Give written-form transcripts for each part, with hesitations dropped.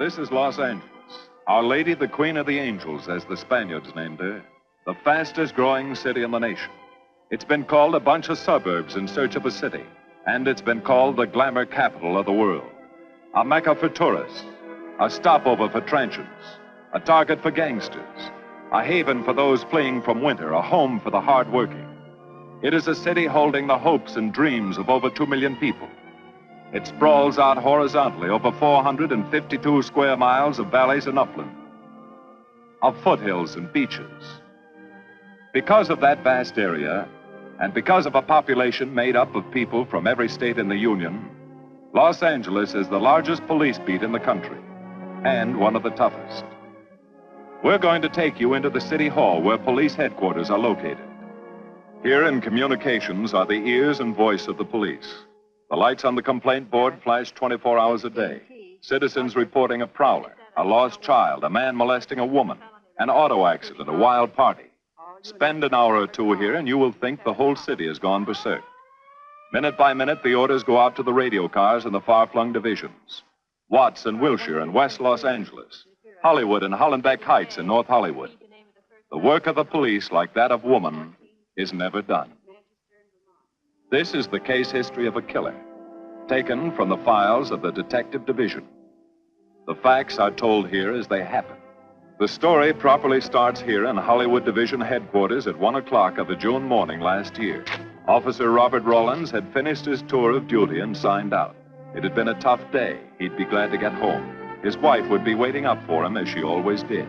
This is Los Angeles. Our Lady, the Queen of the Angels, as the Spaniards named her. The fastest growing city in the nation. It's been called a bunch of suburbs in search of a city. And it's been called the glamour capital of the world. A mecca for tourists. A stopover for transients. A target for gangsters. A haven for those fleeing from winter. A home for the hardworking. It is a city holding the hopes and dreams of over 2 million people. It sprawls out horizontally over 452 square miles of valleys and upland, of foothills and beaches. Because of that vast area, and because of a population made up of people from every state in the Union, Los Angeles is the largest police beat in the country, and one of the toughest. We're going to take you into the city hall where police headquarters are located. Here in communications are the ears and voice of the police. The lights on the complaint board flash 24 hours a day. Citizens reporting a prowler, a lost child, a man molesting a woman, an auto accident, a wild party. Spend an hour or two here and you will think the whole city has gone berserk. Minute by minute, the orders go out to the radio cars in the far-flung divisions. Watts and Wilshire in West Los Angeles. Hollywood and Hollenbeck Heights in North Hollywood. The work of the police, like that of woman, is never done. This is the case history of a killer, taken from the files of the Detective Division. The facts are told here as they happen. The story properly starts here in Hollywood Division headquarters at 1 o'clock of a June morning last year. Officer Robert Rawlins had finished his tour of duty and signed out. It had been a tough day. He'd be glad to get home. His wife would be waiting up for him as she always did.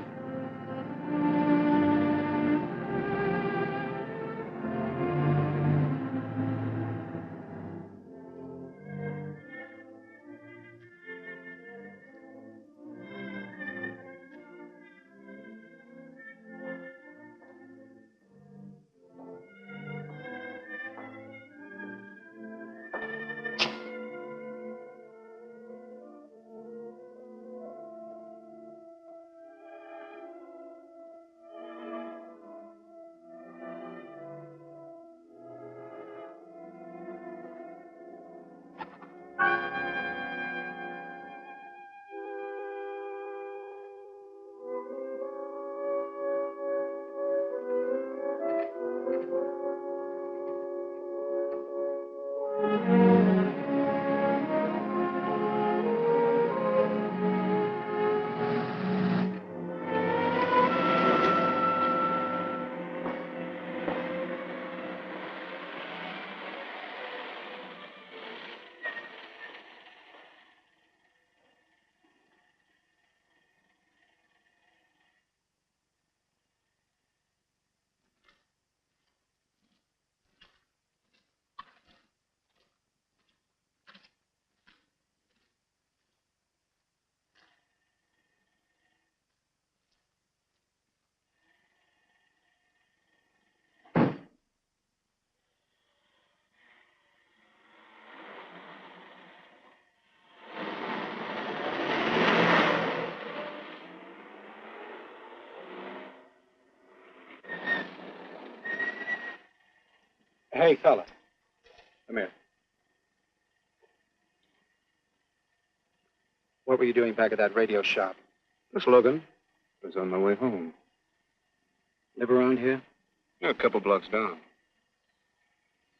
Hey, fella. Come here. What were you doing back at that radio shop? Just looking. I was on my way home. Live around here? Yeah, a couple blocks down.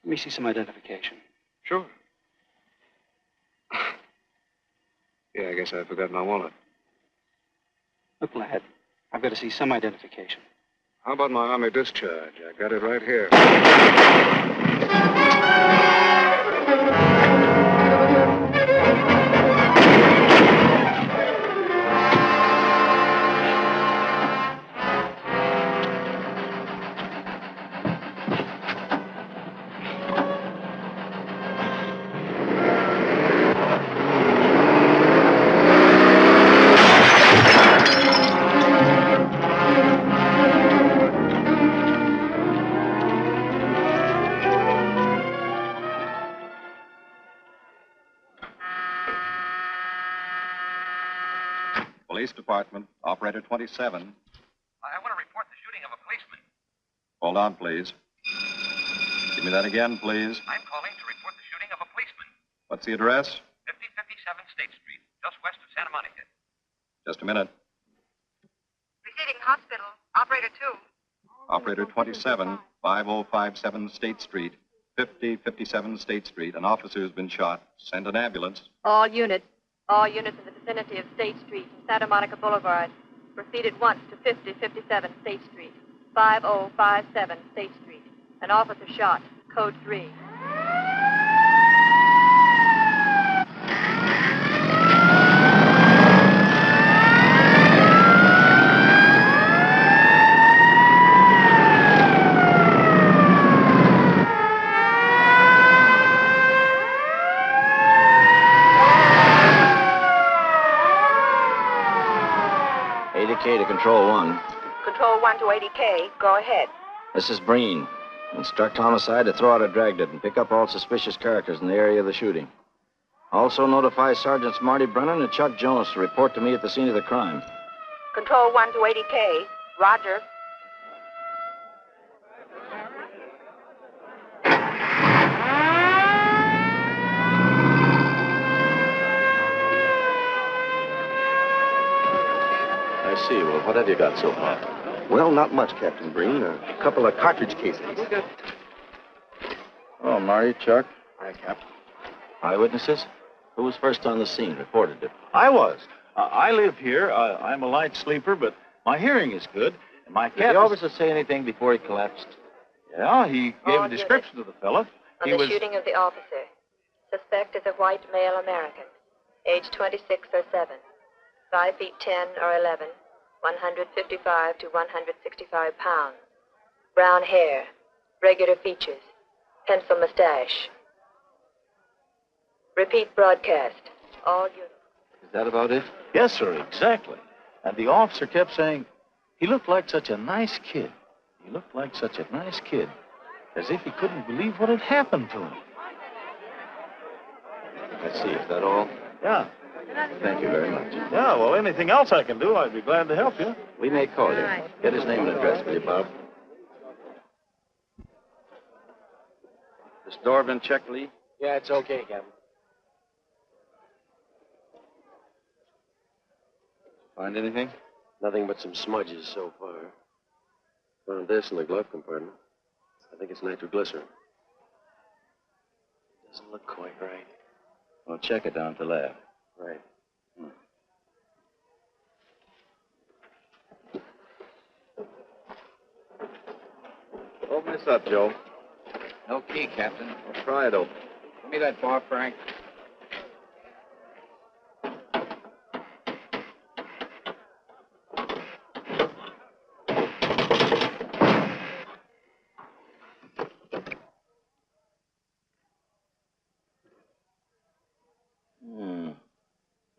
Let me see some identification. Sure. Yeah, I guess I forgot my wallet. Look, lad, I've got to see some identification. How about my Army discharge? I got it right here. Police Department, Operator 27. I want to report the shooting of a policeman. Hold on, please. Give me that again, please. I'm calling to report the shooting of a policeman. What's the address? 5057 State Street, just west of Santa Monica. Just a minute. Receiving hospital. Operator 2. Operator 27, 5057 State Street, 5057 State Street. An officer has been shot. Send an ambulance. All units in the vicinity of State Street and Santa Monica Boulevard. Proceed at once to 5057 State Street, 5057 State Street. An officer shot. Code 3. To Control 1. Control 1 to 80K. Go ahead. This is Breen. Instruct Homicide to throw out a Dragnet and pick up all suspicious characters in the area of the shooting. Also notify Sergeants Marty Brennan and Chuck Jones to report to me at the scene of the crime. Control 1 to 80K. Roger. I see. Well, what have you got so far? Well, not much, Captain Breen. A couple of cartridge casings. Oh, Marty, Chuck. Hi, Cap. Eyewitnesses? Who was first on the scene, reported it? I was. I live here. I'm a light sleeper, but my hearing is good. And my cat... Did the officer say anything before he collapsed? Yeah, he gave a description of the fella. On the shooting of the officer. Suspect is a white male American. Age 26 or 7. 5 feet 10 or 11. 155 to 165 pounds. Brown hair. Regular features. Pencil mustache. Repeat broadcast. All units. Is that about it? Yes, sir, exactly. And the officer kept saying, he looked like such a nice kid. He looked like such a nice kid. As if he couldn't believe what had happened to him. Let's see, is that all? Yeah. Thank you very much. Yeah, well, anything else I can do, I'd be glad to help you. We may call you. Get his name and address, will you, Bob? This door been checked, Lee? Yeah, it's okay, Captain. Find anything? Nothing but some smudges so far. Found this in the glove compartment. I think it's nitroglycerin. Doesn't look quite right. Well, check it down at the lab. Right. Open this up, Joe. No key, Captain. Well, try it open. Give me that bar, Frank.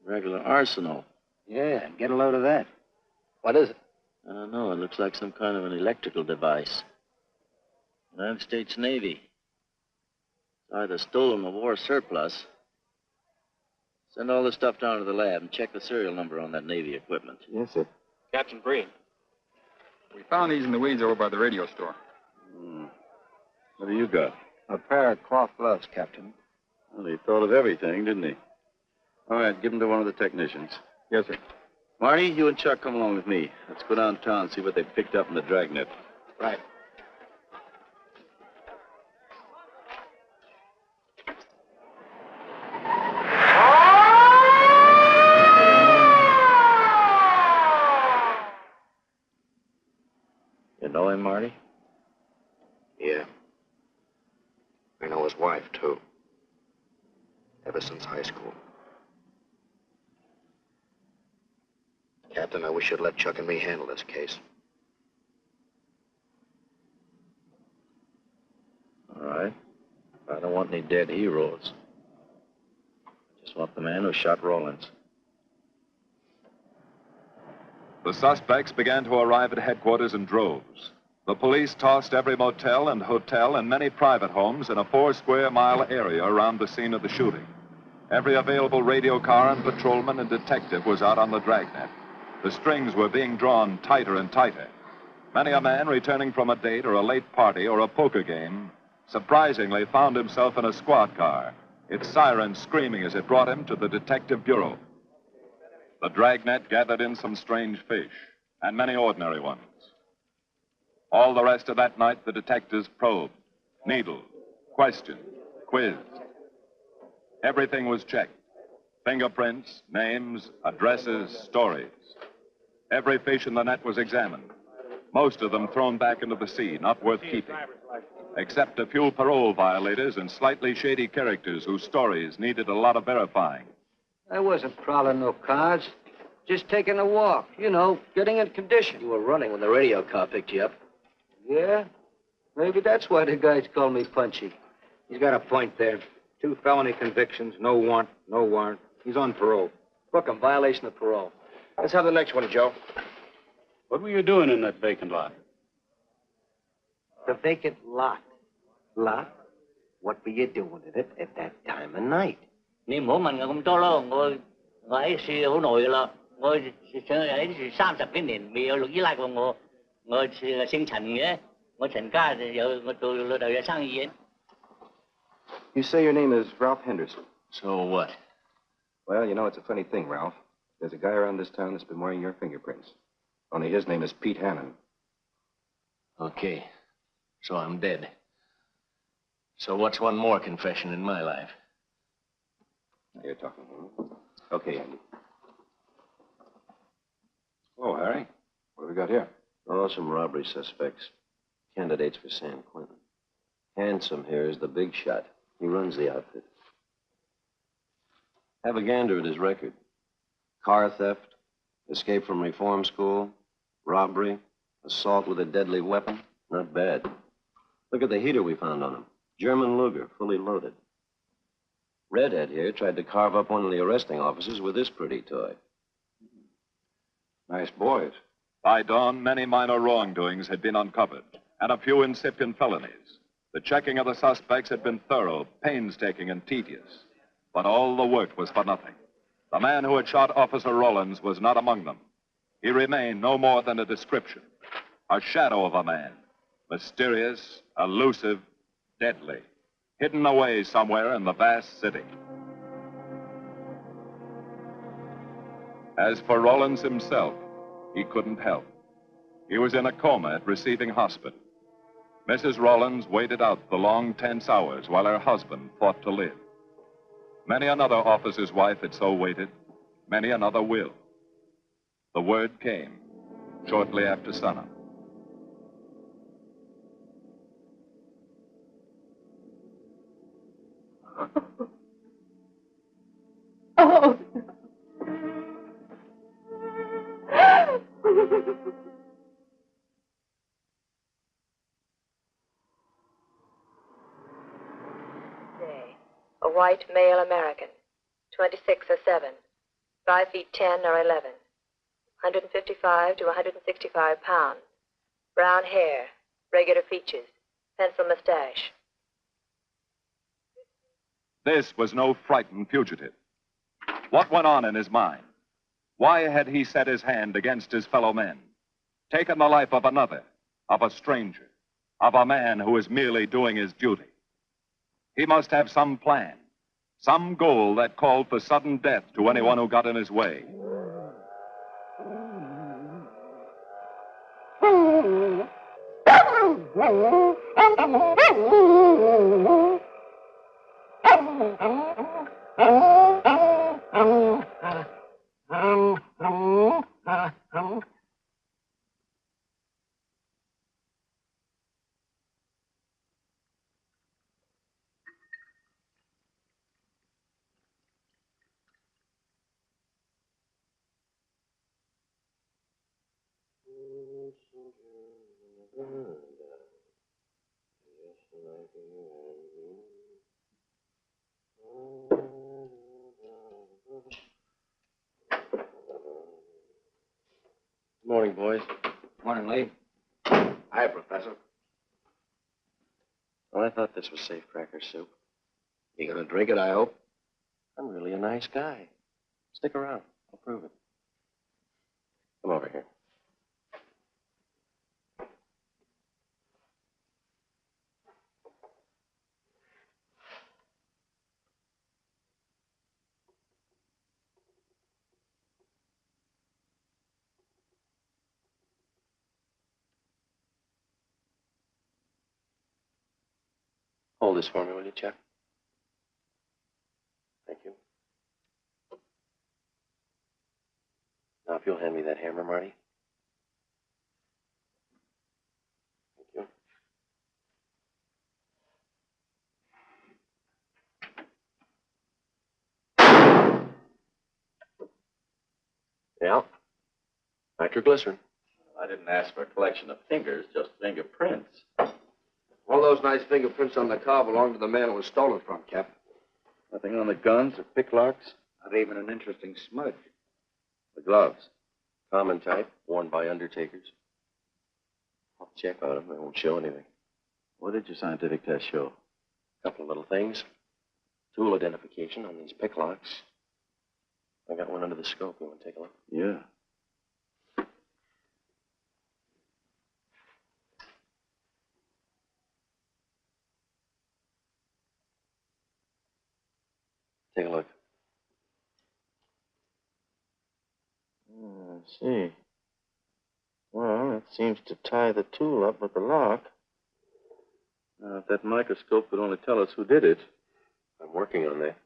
Regular arsenal. Yeah, get a load of that. What is it? I don't know. It looks like some kind of an electrical device. United States Navy. It's either stolen or war surplus. Send all this stuff down to the lab and check the serial number on that Navy equipment. Yes, sir. Captain Breen. We found these in the weeds over by the radio store. What do you got? A pair of cloth gloves, Captain. Well, he thought of everything, didn't he? All right, give them to one of the technicians. Yes, sir. Marty, you and Chuck come along with me. Let's go downtown and see what they picked up in the Dragnet. Right. You know him, Marty? Yeah. I know his wife, too. Ever since high school. Captain, I wish you'd let Chuck and me handle this case. All right. I don't want any dead heroes. I just want the man who shot Rawlins. The suspects began to arrive at headquarters in droves. The police tossed every motel and hotel and many private homes in a 4-square-mile area around the scene of the shooting. Every available radio car and patrolman and detective was out on the Dragnet. The strings were being drawn tighter and tighter. Many a man returning from a date or a late party or a poker game surprisingly found himself in a squad car, its siren screaming as it brought him to the detective bureau. The Dragnet gathered in some strange fish, and many ordinary ones. All the rest of that night, the detectives probed, needled, questioned, quizzed. Everything was checked. Fingerprints, names, addresses, stories. Every fish in the net was examined. Most of them thrown back into the sea, not worth keeping. Except a few parole violators and slightly shady characters whose stories needed a lot of verifying. I wasn't prowling no cars. Just taking a walk, you know, getting in condition. You were running when the radio car picked you up. Yeah? Maybe that's why the guys call me Punchy. He's got a point there. 2 felony convictions, no warrant, no warrant. He's on parole. Book him, violation of parole. Let's have the next one, Joe. What were you doing in that vacant lot? The vacant lot. Lot? What were you doing in it at that time of night? 你唔好問我咁多咯，我喺樹好耐噶啦，我上喺樹30幾年，未有律醫拉過我。我姓陳嘅，我陳家我做老豆有生意嘅。You say your name is Ralph Henderson. So what? Well, you know, it's a funny thing, Ralph. There's a guy around this town that's been wearing your fingerprints. Only his name is Pete Hannon. Okay. So I'm dead. So what's one more confession in my life? Now you're talking. Okay, Andy. Oh, Harry. What have we got here? Oh, some robbery suspects. Candidates for San Quentin. Handsome here is the big shot. He runs the outfit. Have a gander at his record. Car theft, escape from reform school, robbery, assault with a deadly weapon. Not bad. Look at the heater we found on him. German Luger, fully loaded. Redhead here tried to carve up one of the arresting officers with this pretty toy. Nice boys. By dawn, many minor wrongdoings had been uncovered, and a few incipient felonies. The checking of the suspects had been thorough, painstaking, and tedious. But all the work was for nothing. The man who had shot Officer Rollins was not among them. He remained no more than a description, a shadow of a man, mysterious, elusive, deadly, hidden away somewhere in the vast city. As for Rollins himself, he couldn't help. He was in a coma at receiving hospital. Mrs. Rollins waited out the long, tense hours while her husband fought to live. Many another officer's wife had so waited. Many another will. The word came shortly after sunup. Oh. A white male American, 26 or 7, 5 feet 10 or 11, 155 to 165 pounds, brown hair, regular features, pencil mustache. This was no frightened fugitive. What went on in his mind? Why had he set his hand against his fellow men, taken the life of another, of a stranger, of a man who was merely doing his duty? He must have some plan, some goal that called for sudden death to anyone who got in his way. Morning, boys. Morning, Lee. Hi, Professor. Well, I thought this was safe cracker soup. You gonna drink it, I hope? I'm really a nice guy. Stick around. I'll prove it. Come over here. Hold this for me, will you, Chuck? Thank you. Now, if you'll hand me that hammer, Marty. Thank you. Yeah. Nitroglycerin. I didn't ask for a collection of fingers, just fingerprints. All those nice fingerprints on the car belong to the man it was stolen from, Cap. Nothing on the guns or picklocks? Not even an interesting smudge. The gloves? Common type, worn by undertakers. I'll check on them. They won't show anything. What did your scientific test show? A couple of little things. Tool identification on these picklocks. I got one under the scope. You want to take a look? Yeah. Take a look. I see. Well, it seems to tie the tool up with the lock. Now, if that microscope could only tell us who did it. I'm working on that.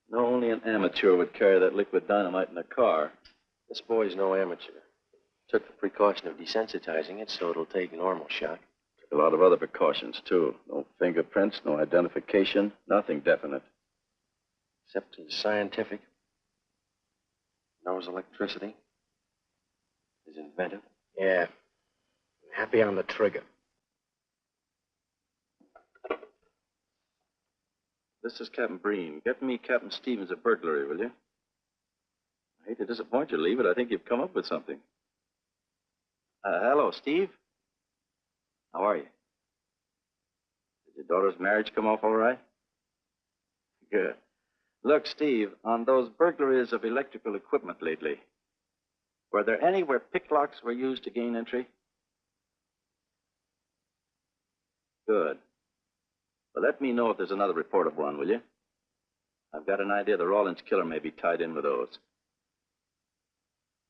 No, only an amateur would carry that liquid dynamite in a car. This boy's no amateur. Took the precaution of desensitizing it so it'll take normal shock. Took a lot of other precautions, too. No fingerprints, no identification, nothing definite. Except he's scientific. Knows electricity. Is inventive. Yeah. Happy on the trigger. This is Captain Breen. Get me Captain Stevens a burglary, will you? I hate to disappoint you, Lee, but I think you've come up with something. Hello, Steve. How are you? Did your daughter's marriage come off all right? Good. Look, Steve, on those burglaries of electrical equipment lately, were there any where picklocks were used to gain entry? Good. Well, let me know if there's another report of one, will you? I've got an idea the Rawlins killer may be tied in with those.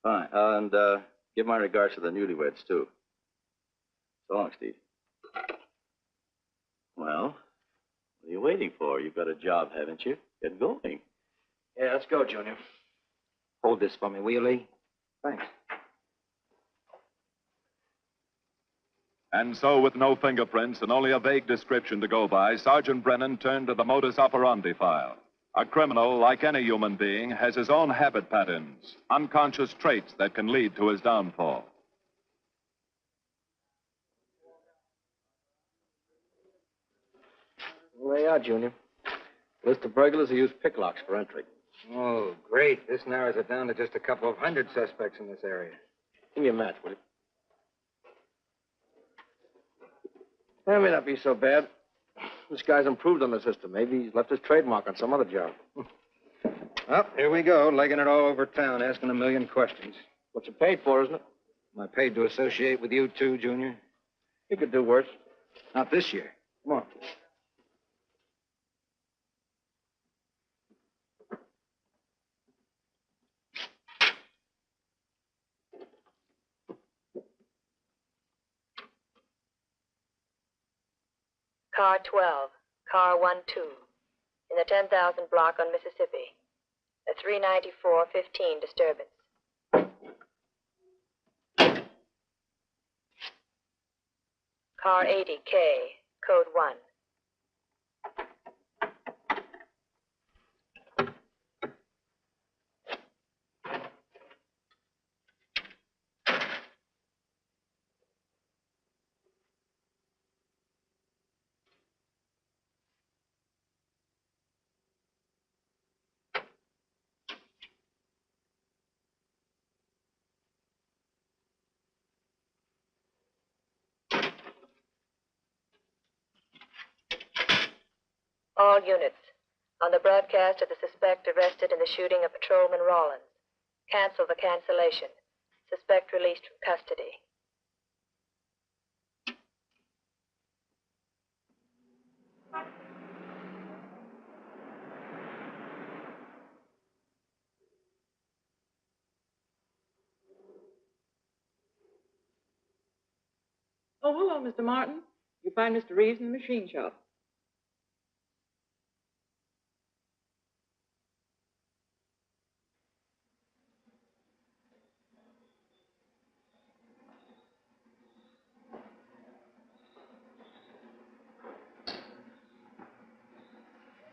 Fine. And give my regards to the newlyweds, too. So long, Steve. Well, what are you waiting for? You've got a job, haven't you? Get going. Yeah, let's go, Junior. Hold this for me, will you, Lee? Thanks. And so, with no fingerprints and only a vague description to go by, Sergeant Brennan turned to the modus operandi file. A criminal, like any human being, has his own habit patterns, unconscious traits that can lead to his downfall. Well, there you are, Junior. List of burglars who use picklocks for entry. Oh, great. This narrows it down to just a couple of hundred suspects in this area. Give me a match, will you? That may not be so bad. This guy's improved on the system. Maybe he's left his trademark on some other job. Well, here we go, legging it all over town, asking a million questions. What you paid for, isn't it? Am I paid to associate with you, too, Junior? You could do worse. Not this year. Come on. Car 12, car 12, in the 10,000 block on Mississippi. A 394-15 disturbance. Car 80K, code 1. All units, on the broadcast of the suspect arrested in the shooting of Patrolman Rawlins. Cancel the cancellation. Suspect released from custody. Oh, hello, Mr. Martin. You find Mr. Reeves in the machine shop.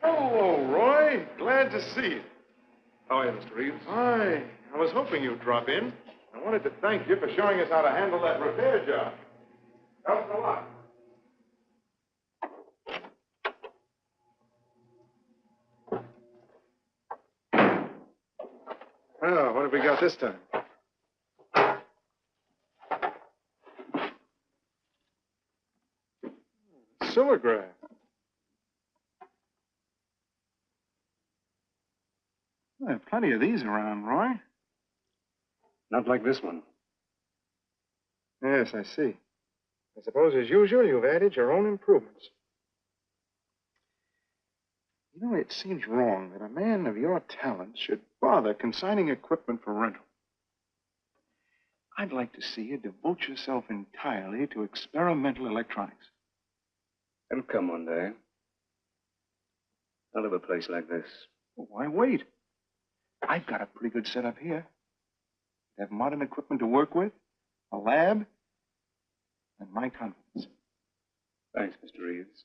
Oh, Roy. Glad to see you. How are you, Mr. Reeves? Hi. I was hoping you'd drop in. I wanted to thank you for showing us how to handle that repair job. Helped a lot. Well, what have we got this time? Silograph. There are plenty of these around, Roy. Not like this one. Yes, I see. I suppose, as usual, you've added your own improvements. You know, it seems wrong that a man of your talents should bother consigning equipment for rental. I'd like to see you devote yourself entirely to experimental electronics. It'll come one day. I'll have a place like this. Well, why wait? I've got a pretty good setup here. I have modern equipment to work with, a lab, and my confidence. Thanks, Mr. Reeves.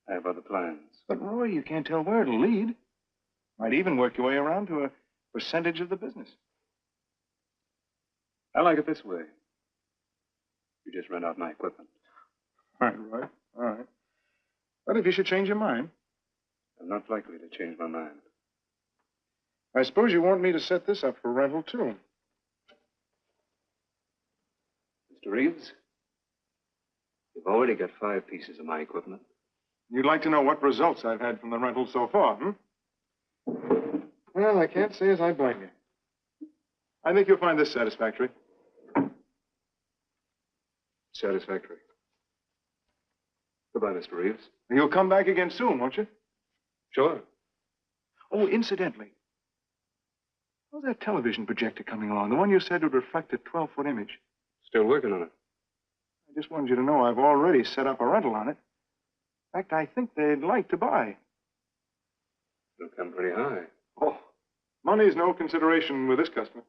I have other plans. But, Roy, you can't tell where it'll lead. Might even work your way around to a percentage of the business. I like it this way. You just rent out my equipment. All right, Roy. All right. But if you should change your mind. I'm not likely to change my mind. I suppose you want me to set this up for rental, too. Mr. Reeves, you've already got 5 pieces of my equipment. You'd like to know what results I've had from the rental so far, Well, I can't say as I blame you. I think you'll find this satisfactory. Satisfactory. Goodbye, Mr. Reeves. You'll come back again soon, won't you? Sure. Oh, incidentally, how's that television projector coming along? The one you said would reflect a 12-foot image. Still working on it. I just wanted you to know I've already set up a rental on it. In fact, I think they'd like to buy. It'll come pretty high. Oh, money's no consideration with this customer.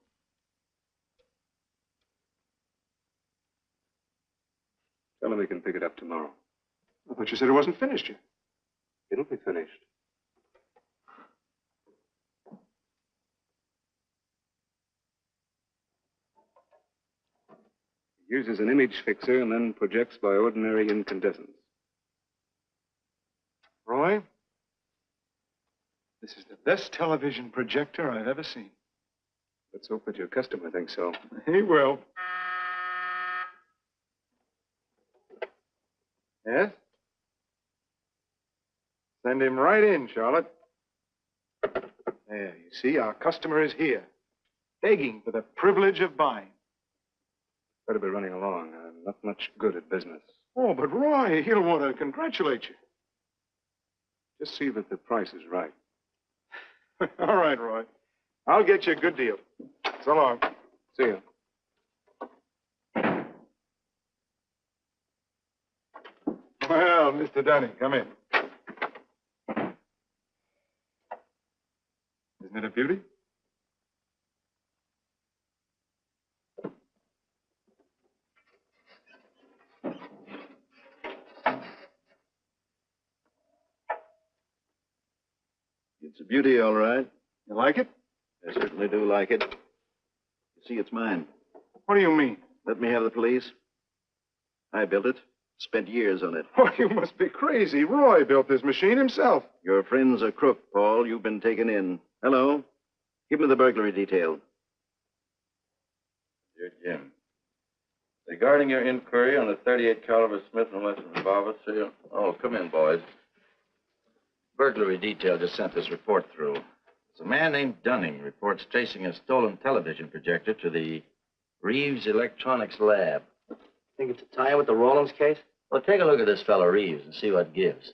Tell him he can pick it up tomorrow. I thought you said it wasn't finished yet. It'll be finished. It uses an image fixer and then projects by ordinary incandescence. Roy, this is the best television projector I've ever seen. Let's hope that your customer thinks so. He will. Yes? Send him right in, Charlotte. There, you see, our customer is here, begging for the privilege of buying. Better be running along. I'm not much good at business. Oh, but Roy, he'll want to congratulate you. Just see that the price is right. All right, Roy. I'll get you a good deal. So long. See you. Well, Mr. Dunning, come in. Isn't it a beauty? It's a beauty, all right. You like it? I certainly do like it. You see, it's mine. What do you mean? Let me have the police. I built it. Spent years on it. Oh, you must be crazy. Roy built this machine himself. Your friend's a crook, Paul. You've been taken in. Hello? Give me the burglary detail. Dear Jim, regarding your inquiry on the .38 caliber Smith & Wesson revolver, sir. Oh, come in, boys. Burglary detail just sent this report through. It's a man named Dunning reports tracing a stolen television projector to the Reeves Electronics Lab. Think it's a tie with the Rawlins case? Well, take a look at this fellow Reeves and see what gives.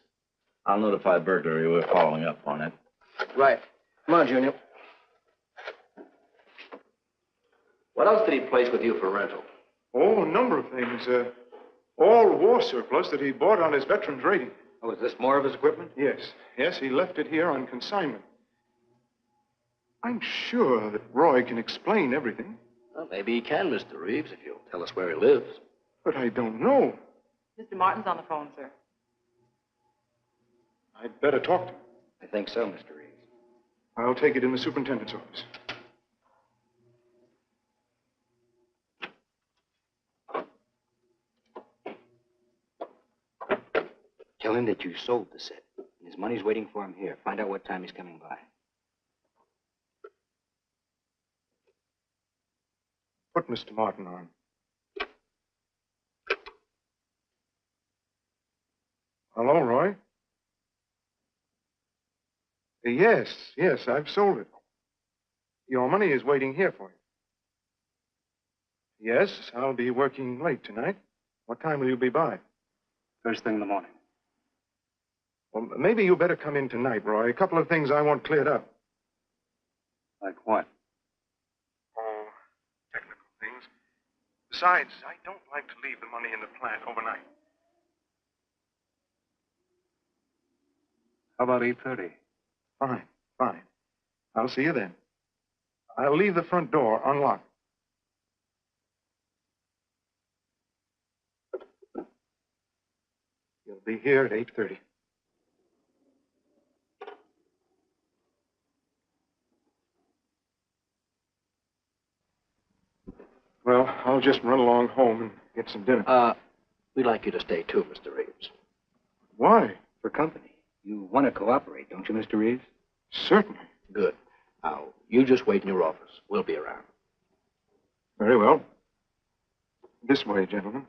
I'll notify burglary. We're following up on it. Right. Come on, Junior. What else did he place with you for rental? Oh, a number of things. All war surplus that he bought on his veterans rating. Oh, is this more of his equipment? Yes. Yes, he left it here on consignment. I'm sure that Roy can explain everything. Well, maybe he can, Mr. Reeves, if you'll tell us where he lives. But I don't know. Mr. Martin's on the phone, sir. I'd better talk to him. I think so, Mr. Reeves. I'll take it in the superintendent's office. Tell him that you sold the set. And his money's waiting for him here. Find out what time he's coming by. Put Mr. Martin on. Hello, Roy? Yes, I've sold it. Your money is waiting here for you. Yes, I'll be working late tonight. What time will you be by? First thing in the morning. Well, maybe you better come in tonight, Roy. A couple of things I want cleared up. Like what? Oh, technical things. Besides, I don't like to leave the money in the plant overnight. How about 8:30? Fine. I'll see you then. I'll leave the front door unlocked. You'll be here at 8:30. Well, I'll just run along home and get some dinner. We'd like you to stay too, Mr. Reeves. Why? For company. You want to cooperate, don't you, Mr. Reeves? Certainly. Good. Now, you just wait in your office. We'll be around. Very well. This way, gentlemen.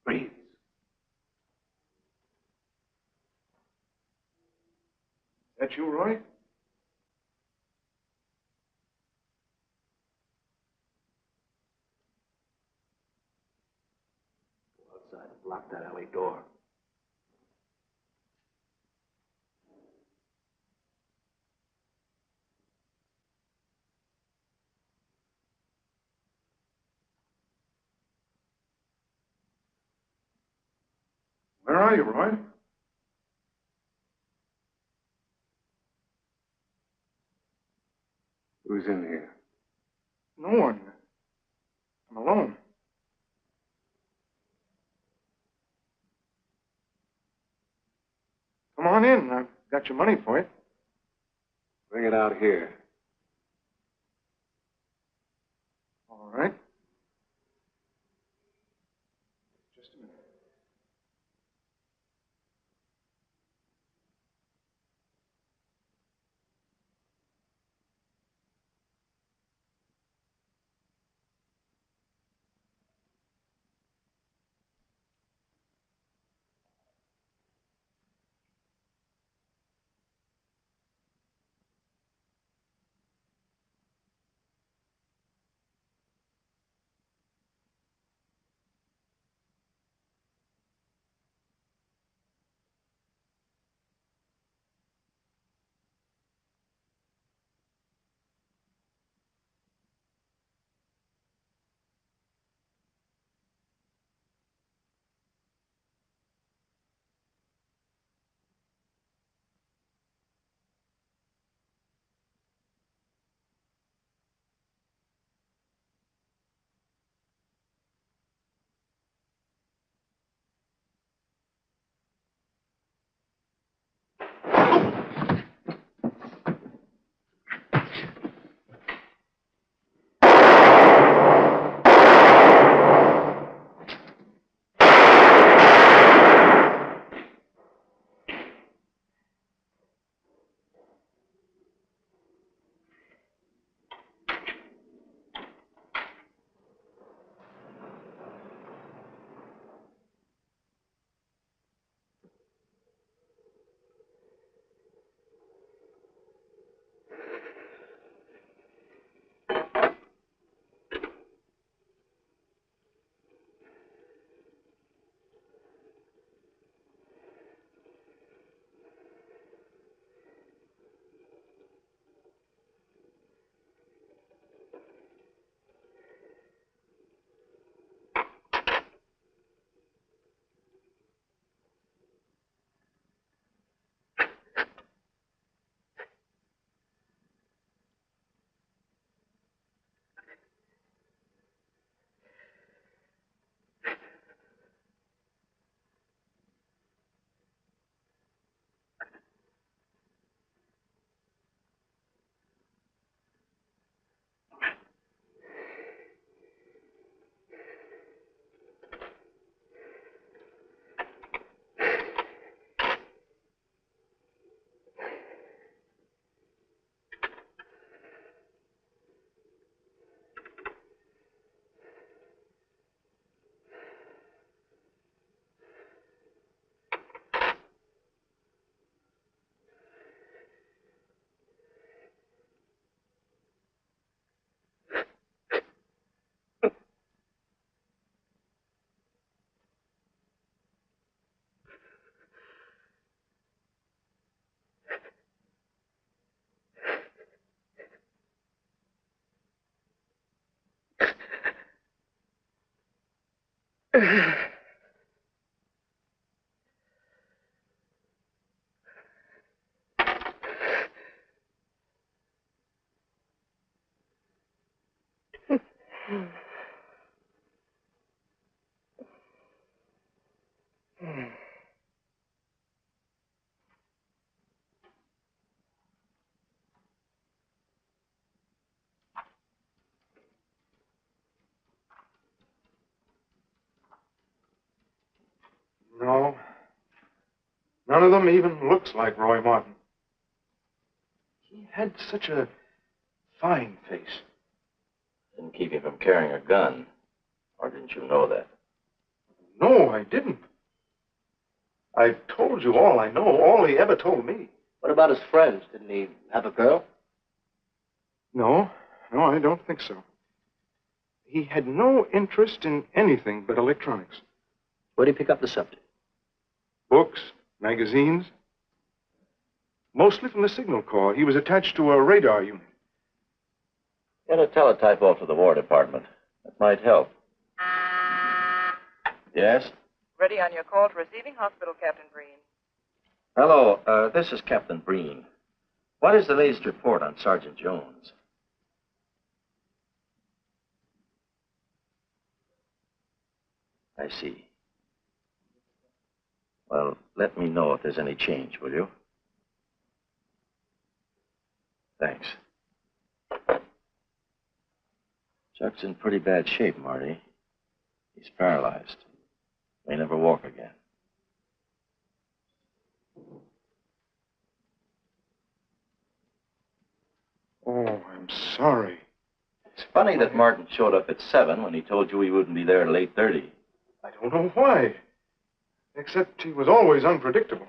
Reeves. That you, Roy? Go outside and block that alley door. Where are you, Roy? Who's in here? No one. I'm alone. Come on in. I've got your money for you. Bring it out here. All right. Just a minute. No. None of them even looks like Roy Martin. He had such a fine face. Didn't keep you from carrying a gun. Or didn't you know that? No, I didn't. I told you all I know, all he ever told me. What about his friends? Didn't he have a girl? No, I don't think so. He had no interest in anything but electronics. Where'd he pick up the subject? Books, magazines. Mostly from the Signal Corps. He was attached to a radar unit. Get a teletype off to the War Department. That might help. Yes? Ready on your call to receiving hospital, Captain Breen. Hello, this is Captain Breen. What is the latest report on Sergeant Jones? I see. Well, let me know if there's any change, will you? Thanks. Chuck's in pretty bad shape, Marty. He's paralyzed. May never walk again. Oh, I'm sorry. It's funny that Martin showed up at 7 when he told you he wouldn't be there till 8:30. I don't know why. Except he was always unpredictable.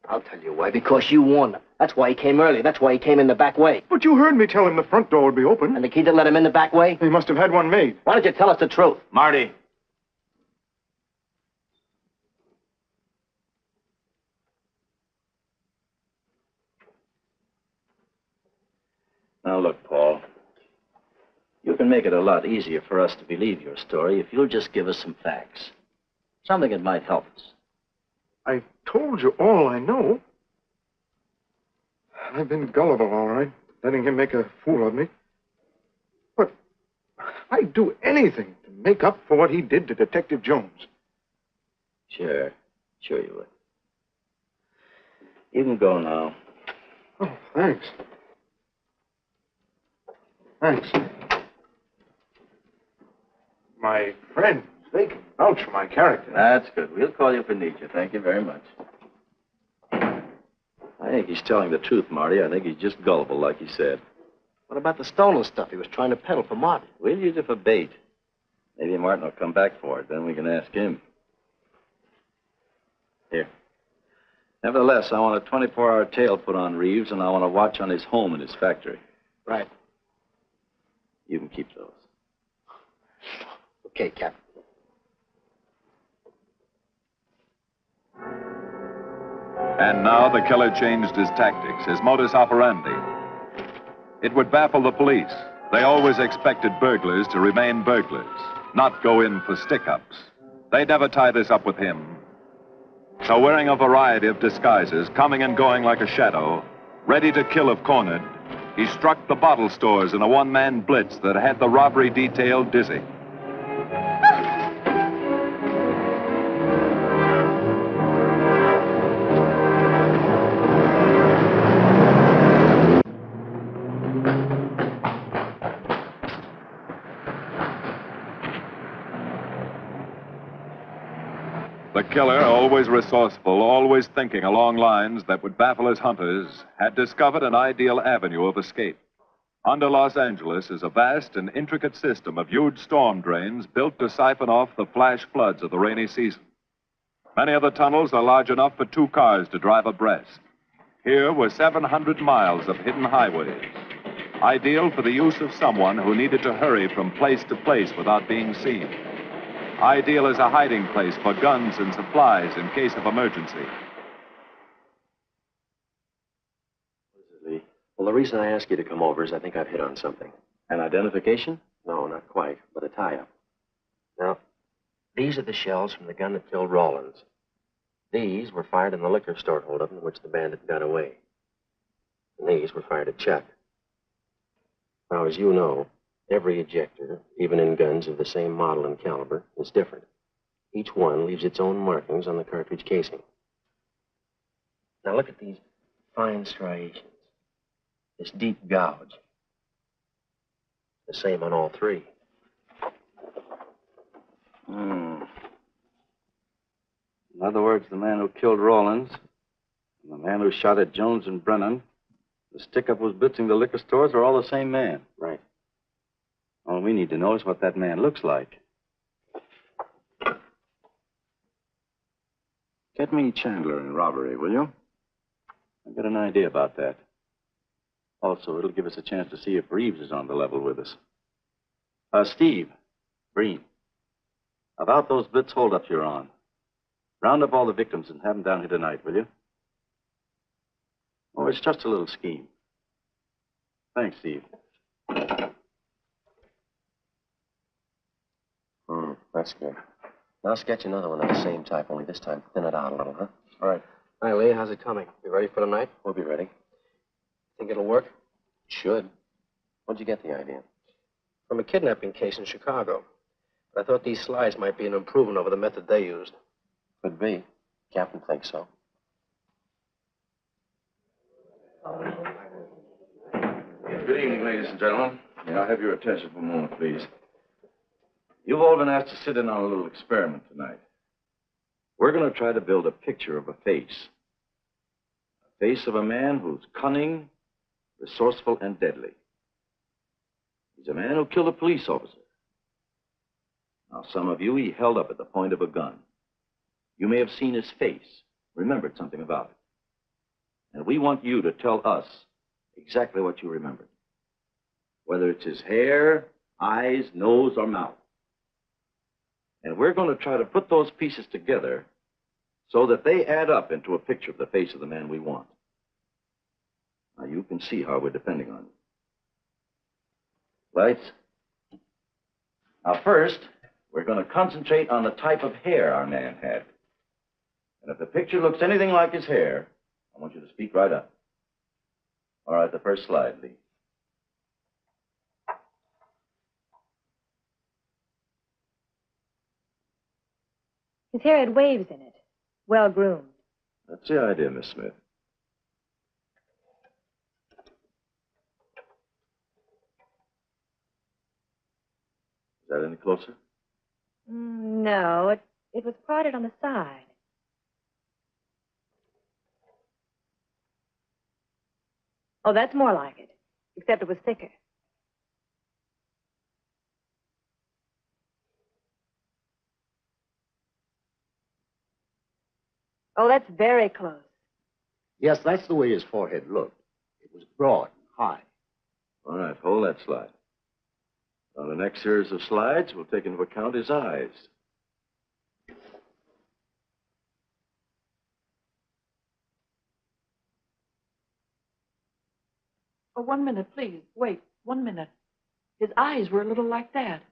I'll tell you why. Because you warned him. That's why he came early. That's why he came in the back way. But you heard me tell him the front door would be open. And the key didn't let him in the back way? He must have had one made. Why don't you tell us the truth? Marty. Now, look, Paul. You can make it a lot easier for us to believe your story if you'll just give us some facts. Something that might help us. I told you all I know. I've been gullible, all right, letting him make a fool of me. But I'd do anything to make up for what he did to Detective Jones. Sure you would. You can go now. Oh, thanks. Thanks. My friends, they can vouch for my character. That's good. We'll call you if we need you. Thank you very much. I think he's telling the truth, Marty. I think he's just gullible, like he said. What about the stolen stuff he was trying to peddle for Martin? We'll use it for bait. Maybe Martin will come back for it. Then we can ask him. Here. Nevertheless, I want a 24-hour tail put on Reeves, and I want a watch on his home and his factory. Right. You can keep those. Okay, Captain. And now the killer changed his tactics, his modus operandi. It would baffle the police. They always expected burglars to remain burglars, not go in for stick-ups. They'd never tie this up with him. So wearing a variety of disguises, coming and going like a shadow, ready to kill if cornered, he struck the bottle stores in a one-man blitz that had the robbery detail dizzy. The killer, always resourceful, always thinking along lines that would baffle his hunters, had discovered an ideal avenue of escape. Under Los Angeles is a vast and intricate system of huge storm drains built to siphon off the flash floods of the rainy season. Many of the tunnels are large enough for 2 cars to drive abreast. Here were 700 miles of hidden highways, ideal for the use of someone who needed to hurry from place to place without being seen. Ideal as a hiding place for guns and supplies in case of emergency. What is it, Lee? Well, the reason I asked you to come over is I think I've hit on something. An identification? No, not quite, but a tie-up. Now, These are the shells from the gun that killed Rawlins. These were fired in the liquor store holdup in which the bandit got away. And these were fired at Chuck. Now, as you know, every ejector, even in guns of the same model and caliber, is different. Each one leaves its own markings on the cartridge casing. Now, look at these fine striations. This deep gouge. The same on all three. In other words, the man who killed Rawlins and the man who shot at Jones and Brennan, the stick-up who's blitzing the liquor stores, are all the same man. Right. All we need to know is what that man looks like. Get me Chandler in robbery, will you? I've got an idea about that. Also, it'll give us a chance to see if Reeves is on the level with us. Steve, Breen, about those blitz holdups you're on. Round up all the victims and have them down here tonight, will you? Oh, it's just a little scheme. Thanks, Steve. That's good. Now sketch another one of the same type, only this time thin it out a little, huh? All right. Hi, Lee. How's it coming? You ready for tonight? We'll be ready. Think it'll work? Should. Where'd you get the idea? From a kidnapping case in Chicago. But I thought these slides might be an improvement over the method they used. Could be. Captain thinks so. Good evening, ladies and gentlemen. May I have your attention for a moment, please? You've all been asked to sit in on a little experiment tonight. We're going to try to build a picture of a face. A face of a man who's cunning, resourceful, and deadly. He's a man who killed a police officer. Now, some of you he held up at the point of a gun. You may have seen his face, remembered something about it. And we want you to tell us exactly what you remembered. Whether it's his hair, eyes, nose, or mouth. And we're going to try to put those pieces together so that they add up into a picture of the face of the man we want. Now, you can see how we're depending on you. Lights? Now, first, we're going to concentrate on the type of hair our man had. And if the picture looks anything like his hair, I want you to speak right up. All right, the first slide, Lee. His hair had waves in it, well groomed. That's the idea, Miss Smith. Is that any closer? No, it was parted on the side. Oh, that's more like it, except it was thicker. Oh, that's very close. Yes, that's the way his forehead looked. It was broad and high. All right, hold that slide. On the next series of slides, we'll take into account his eyes. Oh, 1 minute, please. Wait, 1 minute. His eyes were a little like that.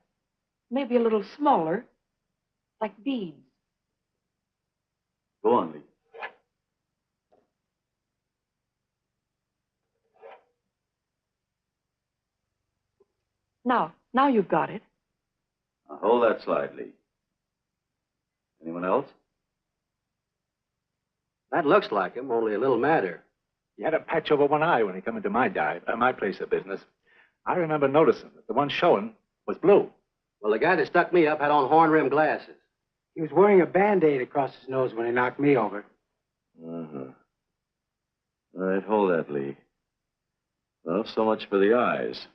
Maybe a little smaller, like beads. Go on, Lee. Now you've got it. Now hold that slide, Lee. Anyone else? That looks like him, only a little madder. He had a patch over one eye when he come into my place of business. I remember noticing that the one showing was blue. Well, the guy that stuck me up had on horn-rimmed glasses. He was wearing a Band-Aid across his nose when he knocked me over. Uh-huh. All right, hold that, Lee. Well, so much for the eyes.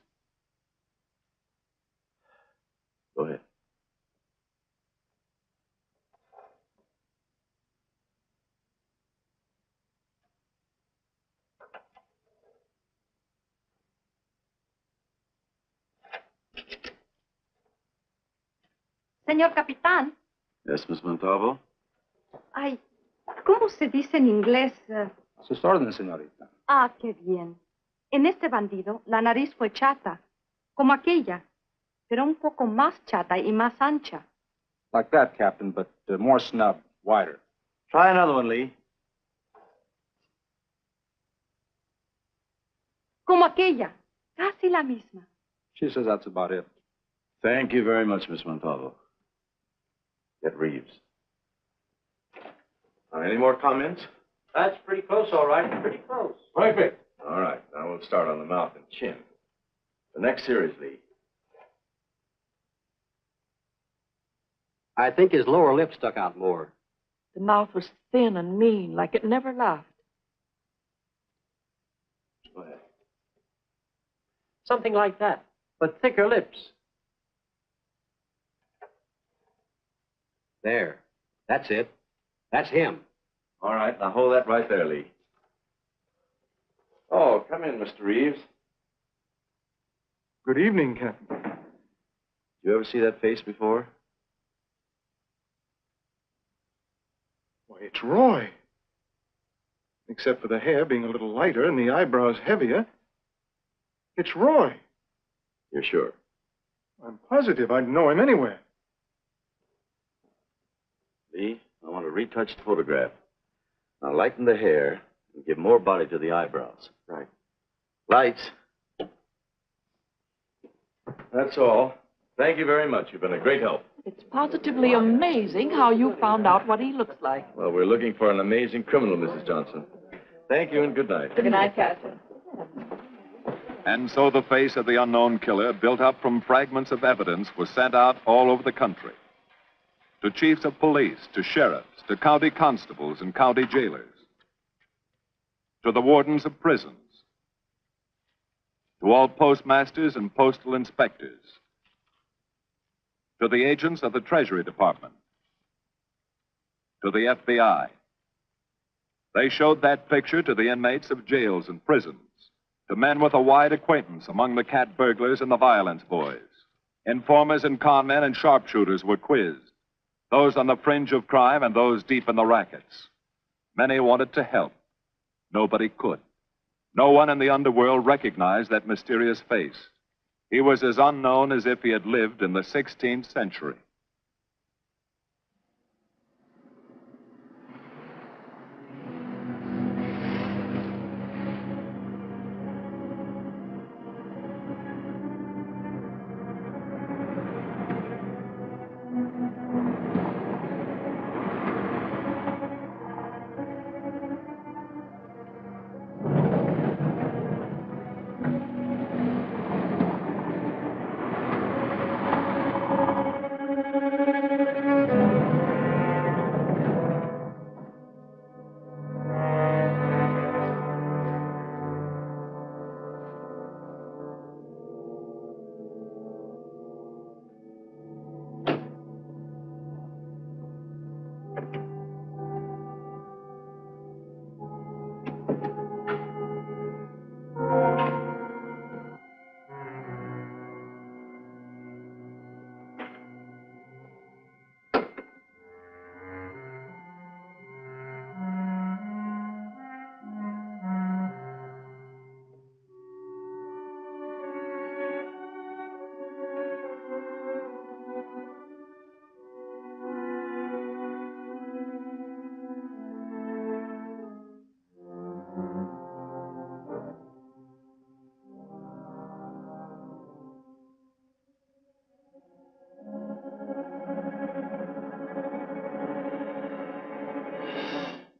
Go ahead. Señor Capitán. Yes, Miss Montalvo? Ay, ¿cómo se dice en inglés? A sus órdenes, señorita. Ah, qué bien. En este bandido, la nariz fue chata, como aquella, pero un poco más chata y más ancha. Like that, Captain, but more snub, wider. Try another one, Lee. Como aquella. Casi la misma. She says that's about it. Thank you very much, Miss Montalvo. Get Reeves. Any more comments? That's pretty close, all right. Pretty close. Perfect. All right, now we'll start on the mouth and chin. The next series, Lee. I think his lower lip stuck out more. The mouth was thin and mean, like it never laughed. Go ahead. Something like that, but thicker lips. There. That's it. That's him. All right, now hold that right there, Lee. Oh, come in, Mr. Reeves. Good evening, Captain. You ever see that face before? Why, it's Roy. Except for the hair being a little lighter and the eyebrows heavier. It's Roy. You're sure? I'm positive I'd know him anywhere. Lee, I want a retouched photograph. Now lighten the hair and give more body to the eyebrows. Right. Lights. That's all. Thank you very much. You've been a great help. It's positively amazing how you found out what he looks like. Well, we're looking for an amazing criminal, Mrs. Johnson. Thank you and good night. Good night, Captain. And so the face of the unknown killer, built up from fragments of evidence, was sent out all over the country. To chiefs of police, to sheriffs, to county constables and county jailers, to the wardens of prisons, to all postmasters and postal inspectors, to the agents of the Treasury Department, to the FBI. They showed that picture to the inmates of jails and prisons, to men with a wide acquaintance among the cat burglars and the violence boys. Informers and con men and sharpshooters were quizzed, those on the fringe of crime and those deep in the rackets. Many wanted to help. Nobody could. No one in the underworld recognized that mysterious face. He was as unknown as if he had lived in the 16th century.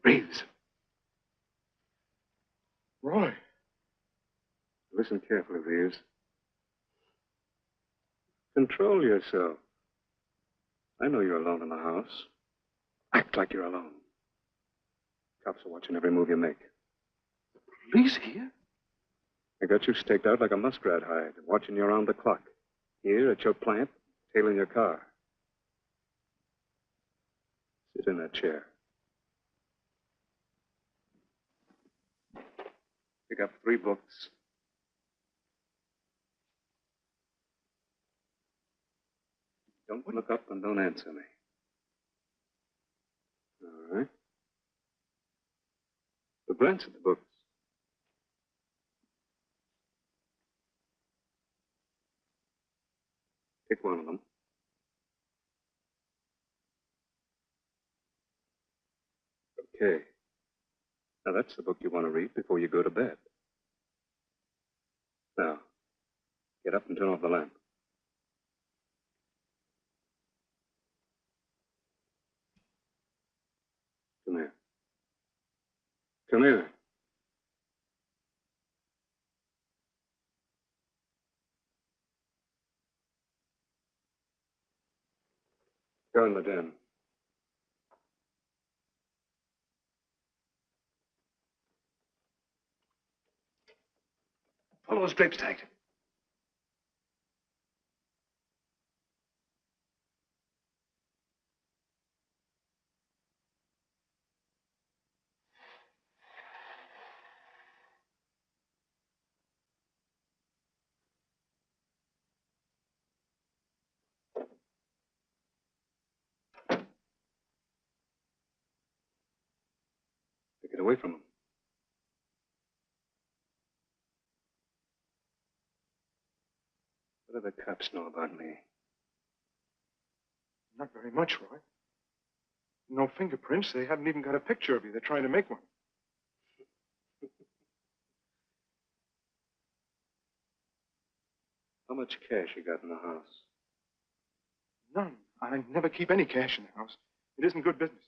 Reeves. Roy. Listen carefully, Reeves. Control yourself. I know you're alone in the house. Act like you're alone. Cops are watching every move you make. Police here? They got you staked out like a muskrat hide, watching you around the clock. Here at your plant, tailing your car. Sit in that chair. Pick up 3 books. Don't look up and don't answer me. All right. But glance at the books. Pick one of them. Okay. Now, that's the book you want to read before you go to bed. Now, get up and turn off the lamp. Come here. Come here. Go in the den. Pull those drapes tight. Get away from them. What do the cops know about me? Not very much, Roy. No fingerprints. They haven't even got a picture of you. They're trying to make one. How much cash you got in the house? None. I never keep any cash in the house. It isn't good business.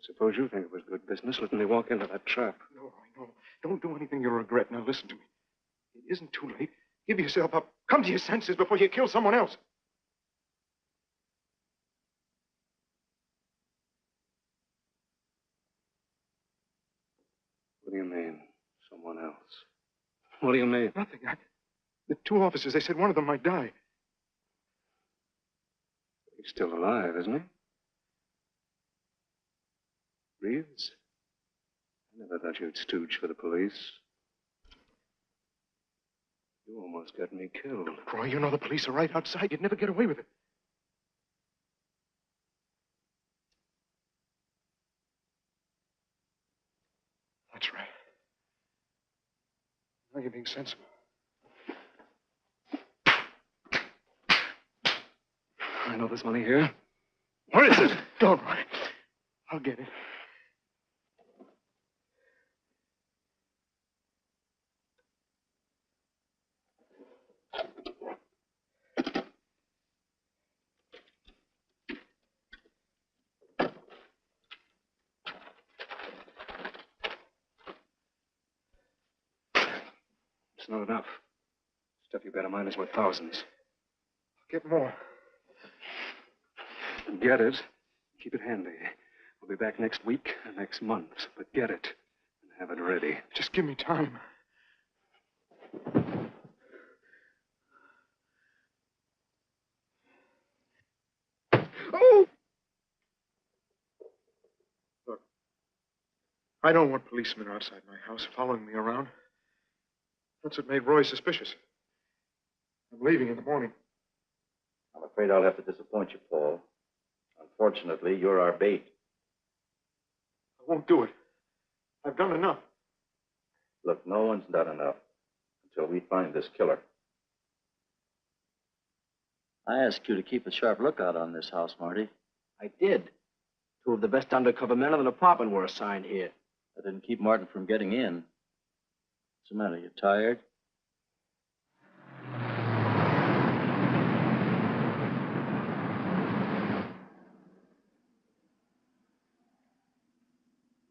Suppose you think it was good business letting me walk into that trap. No, Roy, no. Don't do anything you'll regret. Now, listen to me. It isn't too late. Give yourself up. Come to your senses before you kill someone else. What do you mean, someone else? What do you mean? Nothing. The two officers, they said one of them might die. He's still alive, isn't he? Reeves? I never thought you'd stooge for the police. You almost got me killed. Roy, you know the police are right outside. You'd never get away with it. That's right. Now you're being sensible. I know there's money here. Where is it? Don't, Roy. I'll get it. It's not enough. Stuff you got in mind is worth thousands. I'll get more. Get it. Keep it handy. We'll be back next week and next month. But get it and have it ready. Just give me time. Oh! Look, I don't want policemen outside my house following me around. That's what made Roy suspicious. I'm leaving in the morning. I'm afraid I'll have to disappoint you, Paul. Unfortunately, you're our bait. I won't do it. I've done enough. Look, no one's done enough until we find this killer. I asked you to keep a sharp lookout on this house, Marty. I did. Two of the best undercover men in the department were assigned here. That didn't keep Martin from getting in. What's the matter? You tired?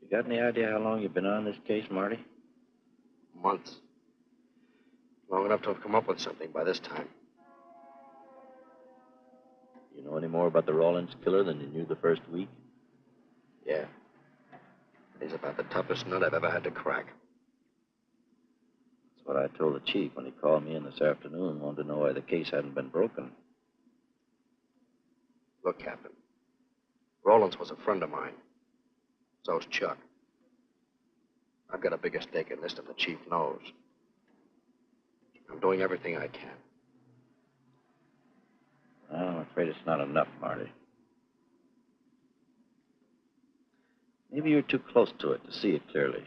You got any idea how long you've been on this case, Marty? Months. Long enough to have come up with something by this time. You know any more about the Rawlins killer than you knew the first week? Yeah. He's about the toughest nut I've ever had to crack. That's what I told the chief when he called me in this afternoon, wanted to know why the case hadn't been broken. Look, Captain. Rawlins was a friend of mine. So's Chuck. I've got a bigger stake in this than the chief knows. I'm doing everything I can. Well, I'm afraid it's not enough, Marty. Maybe you're too close to it to see it clearly.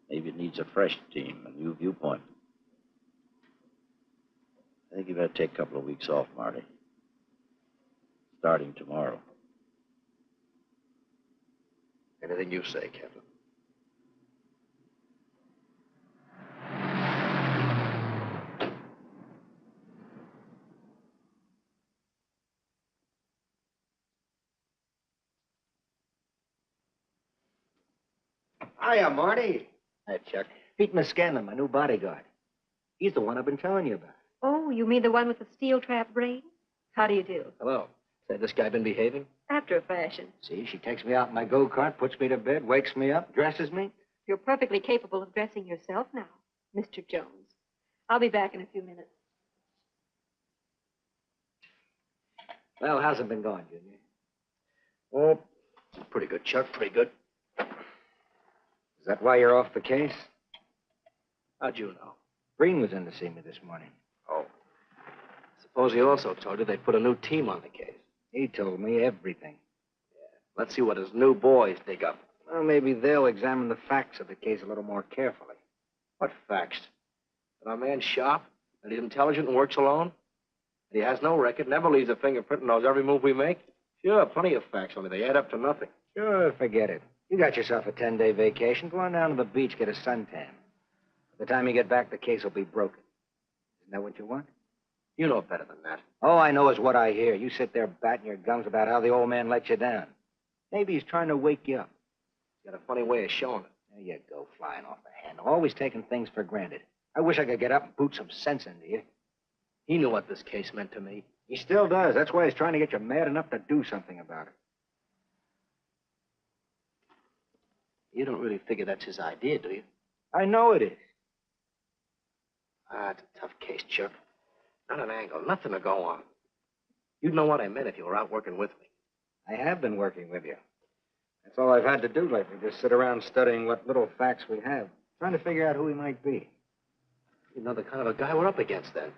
Maybe it needs a fresh team, a new viewpoint. I think you better take a couple of weeks off, Marty. Starting tomorrow. Anything you say, Captain. Hiya, Marty. Hi, Chuck. Pete Scanlon, my new bodyguard. He's the one I've been telling you about. Oh, you mean the one with the steel trap brain? How do you do? Hello. Say, this guy been behaving? After a fashion. See, she takes me out in my go-kart, puts me to bed, wakes me up, dresses me. You're perfectly capable of dressing yourself now, Mr. Jones. I'll be back in a few minutes. Well, how's it been going, Junior? Oh, pretty good, Chuck, pretty good. Is that why you're off the case? How'd you know? Breen was in to see me this morning. Oh. Suppose he also told you they put a new team on the case. He told me everything. Let's see what his new boys dig up. Well, maybe they'll examine the facts of the case a little more carefully. What facts? That our man's sharp, that he's intelligent and works alone, that he has no record, never leaves a fingerprint and knows every move we make? Sure, plenty of facts, only they add up to nothing. Sure, forget it. You got yourself a 10-day vacation. Go on down to the beach, get a suntan. By the time you get back, the case will be broken. Isn't that what you want? You know better than that. All I know is what I hear. You sit there batting your gums about how the old man let you down. Maybe he's trying to wake you up. He's got a funny way of showing it. There you go, flying off the handle. Always taking things for granted. I wish I could get up and boot some sense into you. He knew what this case meant to me. He still does. That's why he's trying to get you mad enough to do something about it. You don't really figure that's his idea, do you? I know it is. Ah, it's a tough case, Chuck. Not an angle, nothing to go on. You'd know what I meant if you were out working with me. I have been working with you. That's all I've had to do lately, just sit around studying what little facts we have, trying to figure out who he might be. You know the kind of a guy we're up against, then.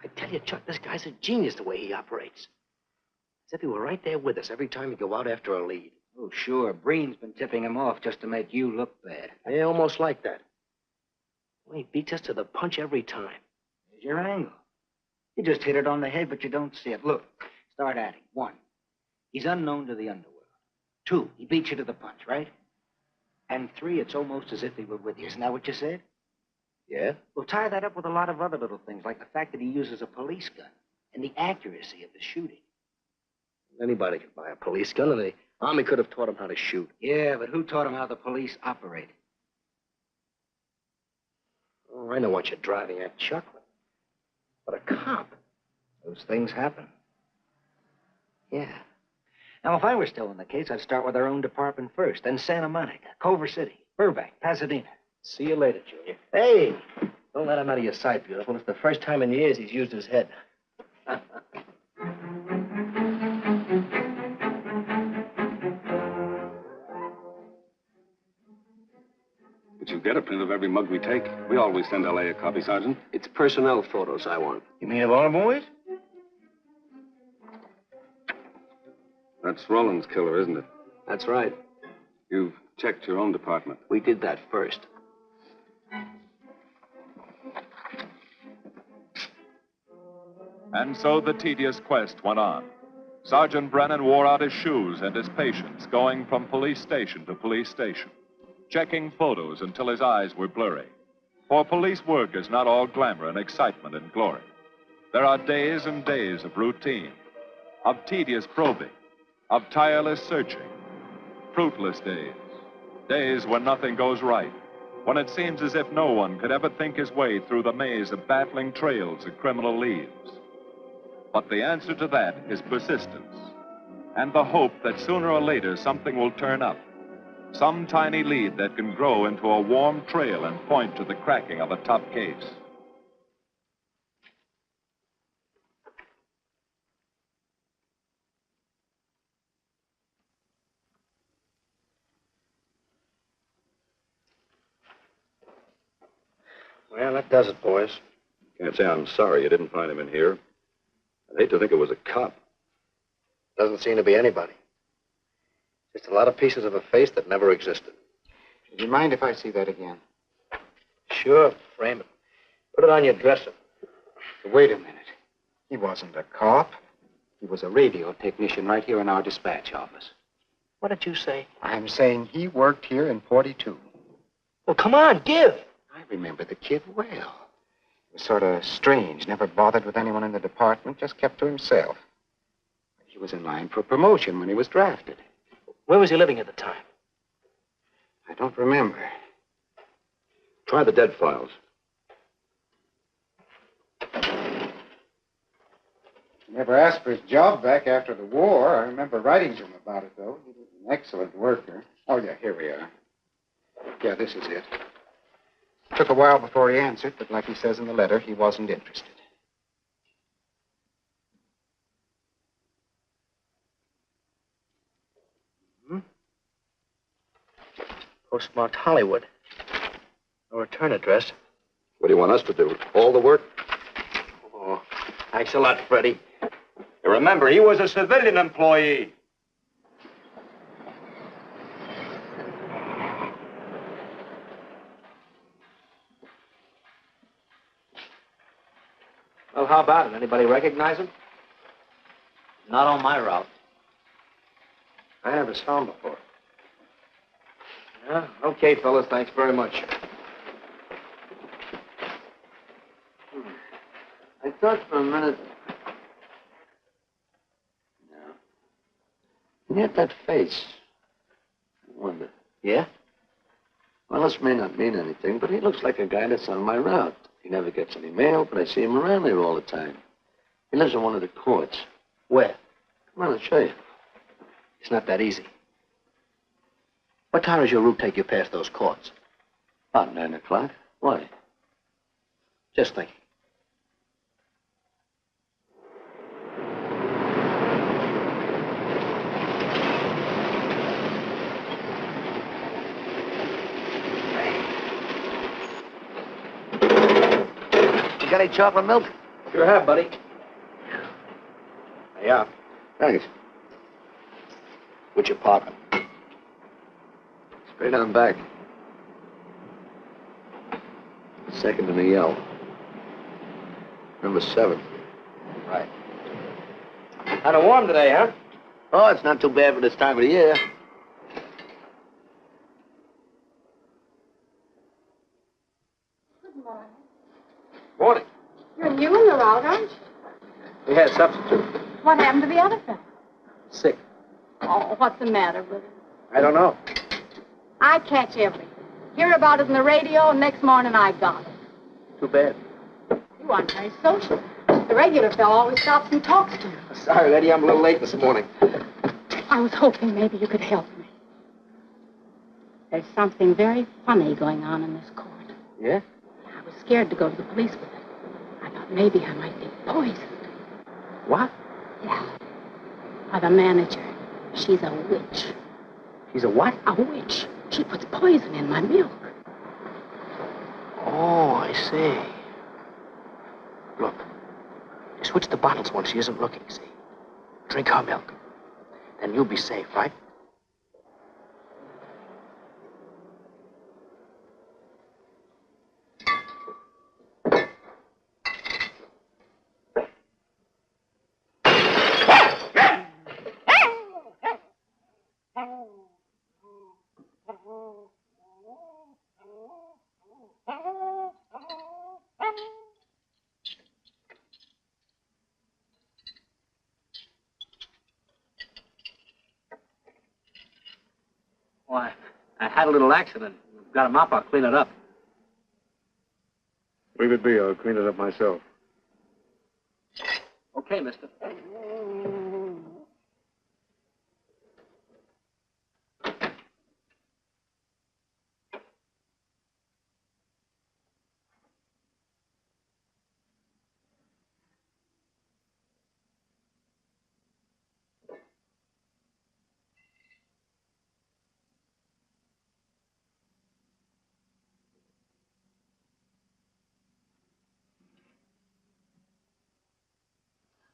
I tell you, Chuck, this guy's a genius the way he operates. As if he were right there with us every time we go out after a lead. Oh, sure. Breen's been tipping him off just to make you look bad. Yeah, almost like that. Well, he beats us to the punch every time. There's your angle. You just hit it on the head, but you don't see it. Look, start adding. 1, he's unknown to the underworld. 2, he beats you to the punch, right? And 3, it's almost as if he were with you. Isn't that what you said? Yeah? Well, tie that up with a lot of other little things, like the fact that he uses a police gun and the accuracy of the shooting. Anybody could buy a police gun, and the Army could have taught him how to shoot. Yeah, but who taught him how the police operate? Oh, I know what you're driving at, Chuck. But a cop. Those things happen. Yeah. Now, if I were still in the case, I'd start with our own department first, then Santa Monica, Culver City, Burbank, Pasadena. See you later, Junior. Hey! Don't let him out of your sight, beautiful. It's the first time in years he's used his head. But you get a print of every mug we take. We always send L.A. a copy, Sergeant. It's personnel photos I want. You mean of our boys? That's Roland's killer, isn't it? That's right. You've checked your own department. We did that first. And so the tedious quest went on. Sergeant Brennan wore out his shoes and his patience, going from police station to police station, checking photos until his eyes were blurry. For police work is not all glamour and excitement and glory. There are days and days of routine, of tedious probing, of tireless searching, fruitless days, days when nothing goes right, when it seems as if no one could ever think his way through the maze of baffling trails a criminal leaves. But the answer to that is persistence, and the hope that sooner or later something will turn up, some tiny lead that can grow into a warm trail and point to the cracking of a tough case. Well, that does it, boys. Can't say I'm sorry you didn't find him in here. I'd hate to think it was a cop. Doesn't seem to be anybody. Just a lot of pieces of a face that never existed. Do you mind if I see that again? Sure, frame it. Put it on your dresser. Wait a minute. He wasn't a cop. He was a radio technician right here in our dispatch office. What did you say? I'm saying he worked here in 42. Well, come on, give. I remember the kid well. He was sort of strange, never bothered with anyone in the department, just kept to himself. He was in line for promotion when he was drafted. Where was he living at the time? I don't remember. Try the dead files. He never asked for his job back after the war. I remember writing to him about it, though. He was an excellent worker. Oh, yeah, here we are. Yeah, this is it. Took a while before he answered, but like he says in the letter, he wasn't interested. Postmarked Hollywood. No return address. What do you want us to do? All the work? Oh, thanks a lot, Freddie. Remember, he was a civilian employee. Well, how about it? Anybody recognize him? Not on my route. I never saw him before. Yeah, okay, fellas. Thanks very much. I thought for a minute. No. And yet that face. I wonder. Yeah? Well, this may not mean anything, but he looks like a guy that's on my route. He never gets any mail, but I see him around there all the time. He lives in one of the courts. Where? Come on, I'll show you. It's not that easy. What time does your route take you past those courts? About 9 o'clock. Why? Just thinking. You got any chocolate milk? Sure have, buddy. Yeah. Thanks. Which apartment? Straight on back. Second in the yell. Number 7. Right. Kind of warm today, huh? Oh, it's not too bad for this time of the year. Good morning. Morning. You're new in the route, aren't you? We had a substitute. What happened to the other fellow? Sick. Oh, what's the matter with him? I don't know. I catch everything. Hear about it in the radio, and next morning I got it. Too bad. You aren't very social. The regular fellow always stops and talks to you. Sorry, lady, I'm a little late this morning. I was hoping maybe you could help me. There's something very funny going on in this court. Yeah? I was scared to go to the police with it. I thought maybe I might be poisoned. What? Yeah. By the manager. She's a witch. She's a what? A witch. She puts poison in my milk. Oh, I see. Look, you switch the bottles when she isn't looking, see? Drink her milk. Then you'll be safe, right? Why, I had a little accident. Got a mop, I'll clean it up. Leave it be. I'll clean it up myself. Okay, mister.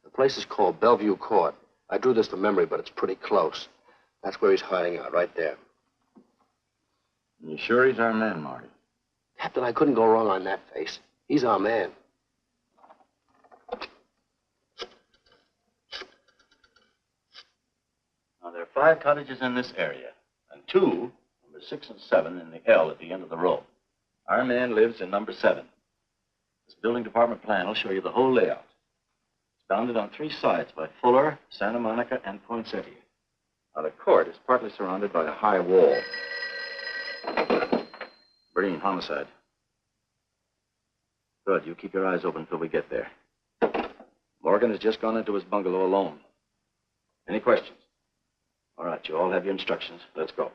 The place is called Bellevue Court. I drew this from memory, but it's pretty close. That's where he's hiding out, right there. You sure he's our man, Marty? Captain, I couldn't go wrong on that face. He's our man. Now, there are 5 cottages in this area, and 2, number 6 and 7, in the L at the end of the row. Our man lives in number 7. This building department plan will show you the whole layout. It's bounded on 3 sides by Fuller, Santa Monica, and Poinsettia. Now, the court is partly surrounded by a high wall. Brady, homicide. Good. You keep your eyes open until we get there. Morgan has just gone into his bungalow alone. Any questions? All right, you all have your instructions. Let's go.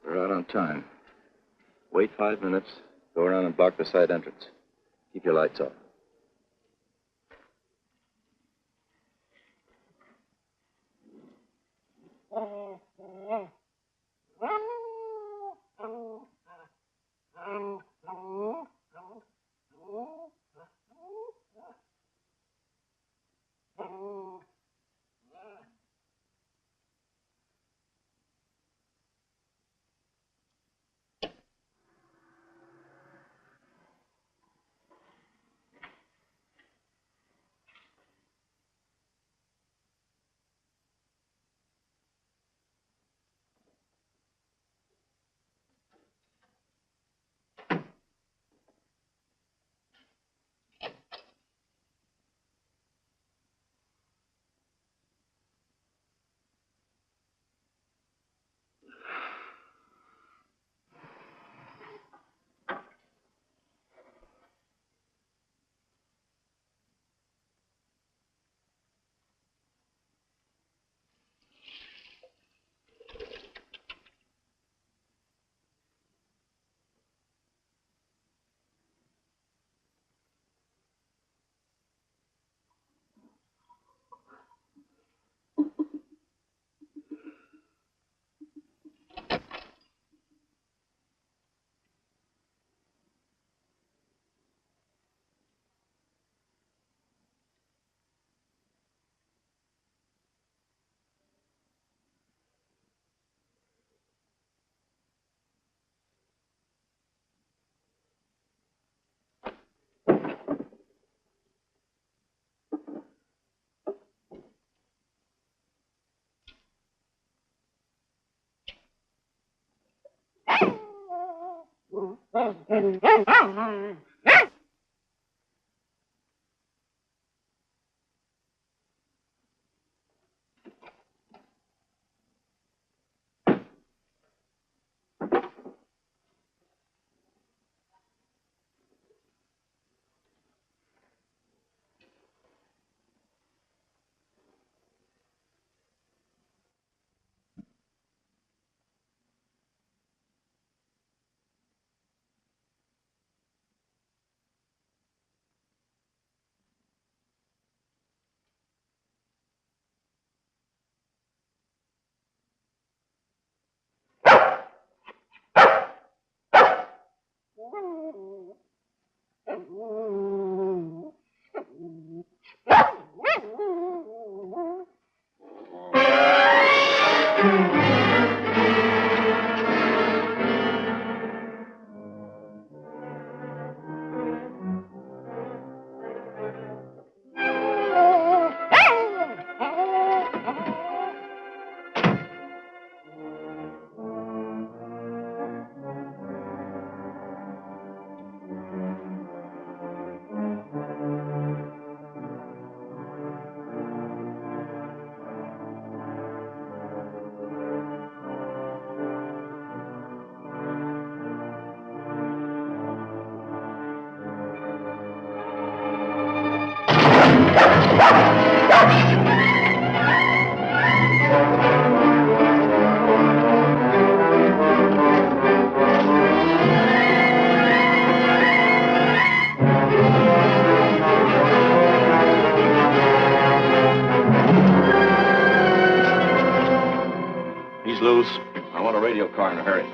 We're out on time. Wait 5 minutes. Go around and block the side entrance. Keep your lights off. He's loose. I want a radio car in a hurry.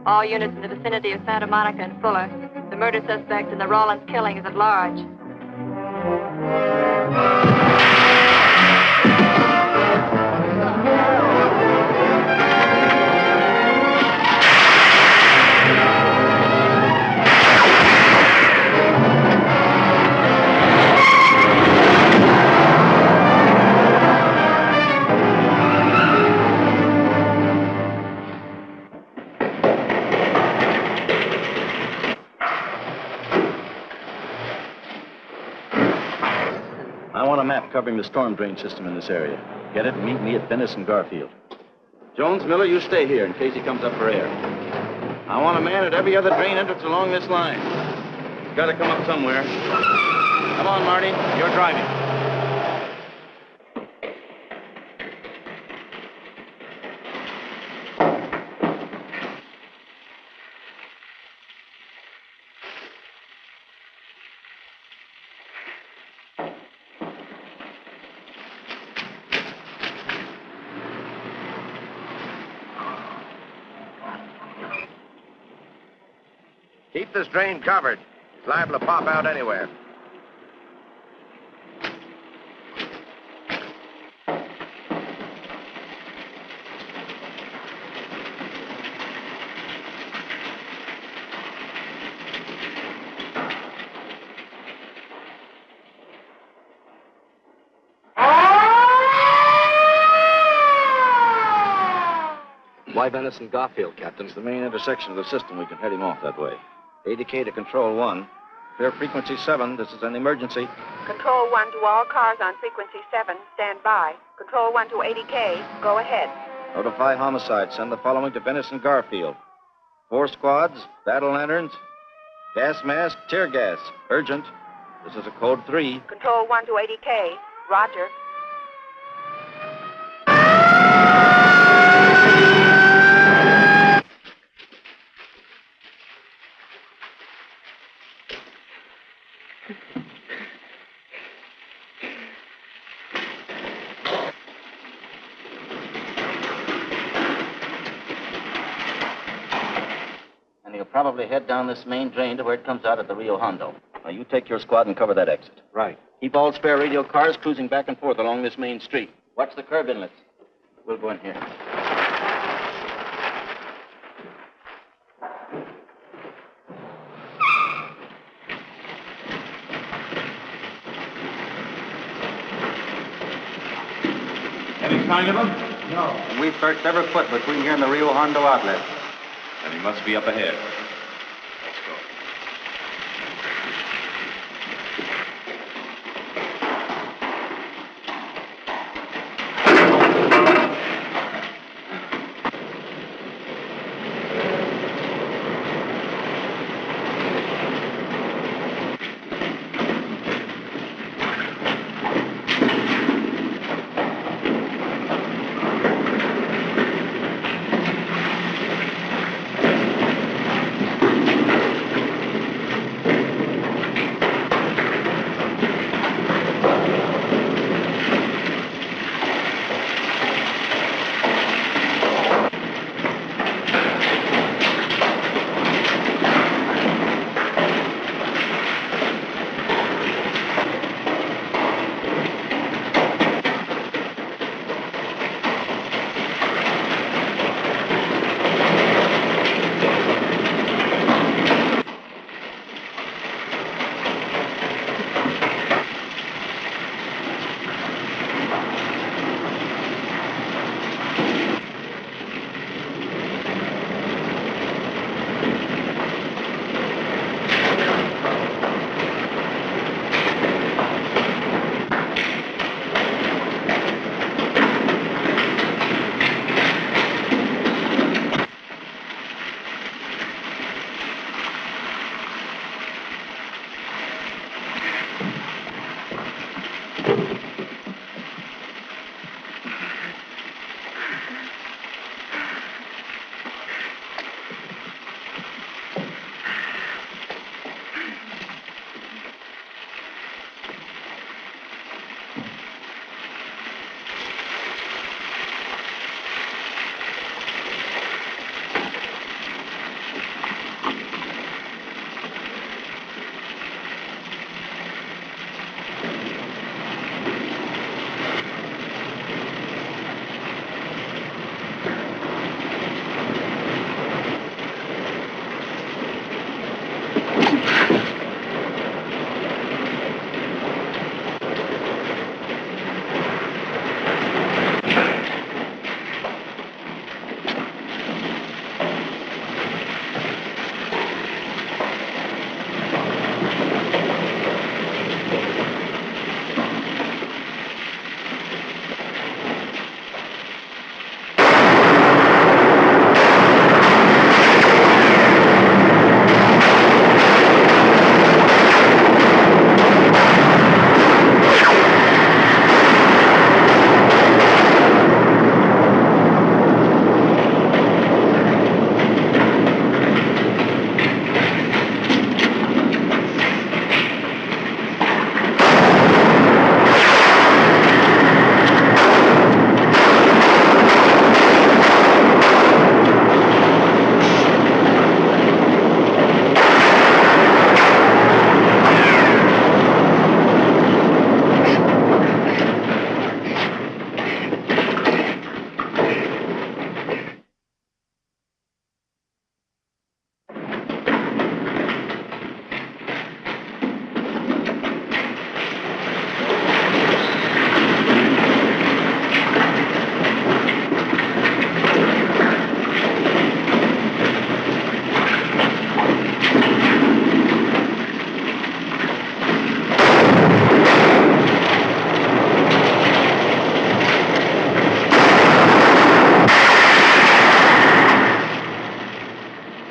All units in the vicinity of Santa Monica and Fuller. The murder suspect in the Rawlins killing is at large. I want a map covering the storm drain system in this area. Get it and meet me at Venice and Garfield. Jones, Miller, you stay here in case he comes up for air. I want a man at every other drain entrance along this line. He's got to come up somewhere. Come on, Marty. You're driving. Keep this drain covered. It's liable to pop out anywhere. Why Venice and Garfield, Captain? It's the main intersection of the system. We can head him off that way. 80K to Control 1. Clear frequency 7. This is an emergency. Control 1 to all cars on frequency 7. Stand by. Control 1 to 80K. Go ahead. Notify homicide. Send the following to Venice and Garfield. 4 squads, battle lanterns, gas mask, tear gas. Urgent. This is a code 3. Control 1 to 80K. Roger. Probably head down this main drain to where it comes out at the Rio Hondo. Now, you take your squad and cover that exit. Right. Keep all spare radio cars cruising back and forth along this main street. Watch the curb inlets. We'll go in here. Any sign of him? No. And we've searched every foot between here and the Rio Hondo outlet. Then he must be up ahead.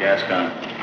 Gas gun.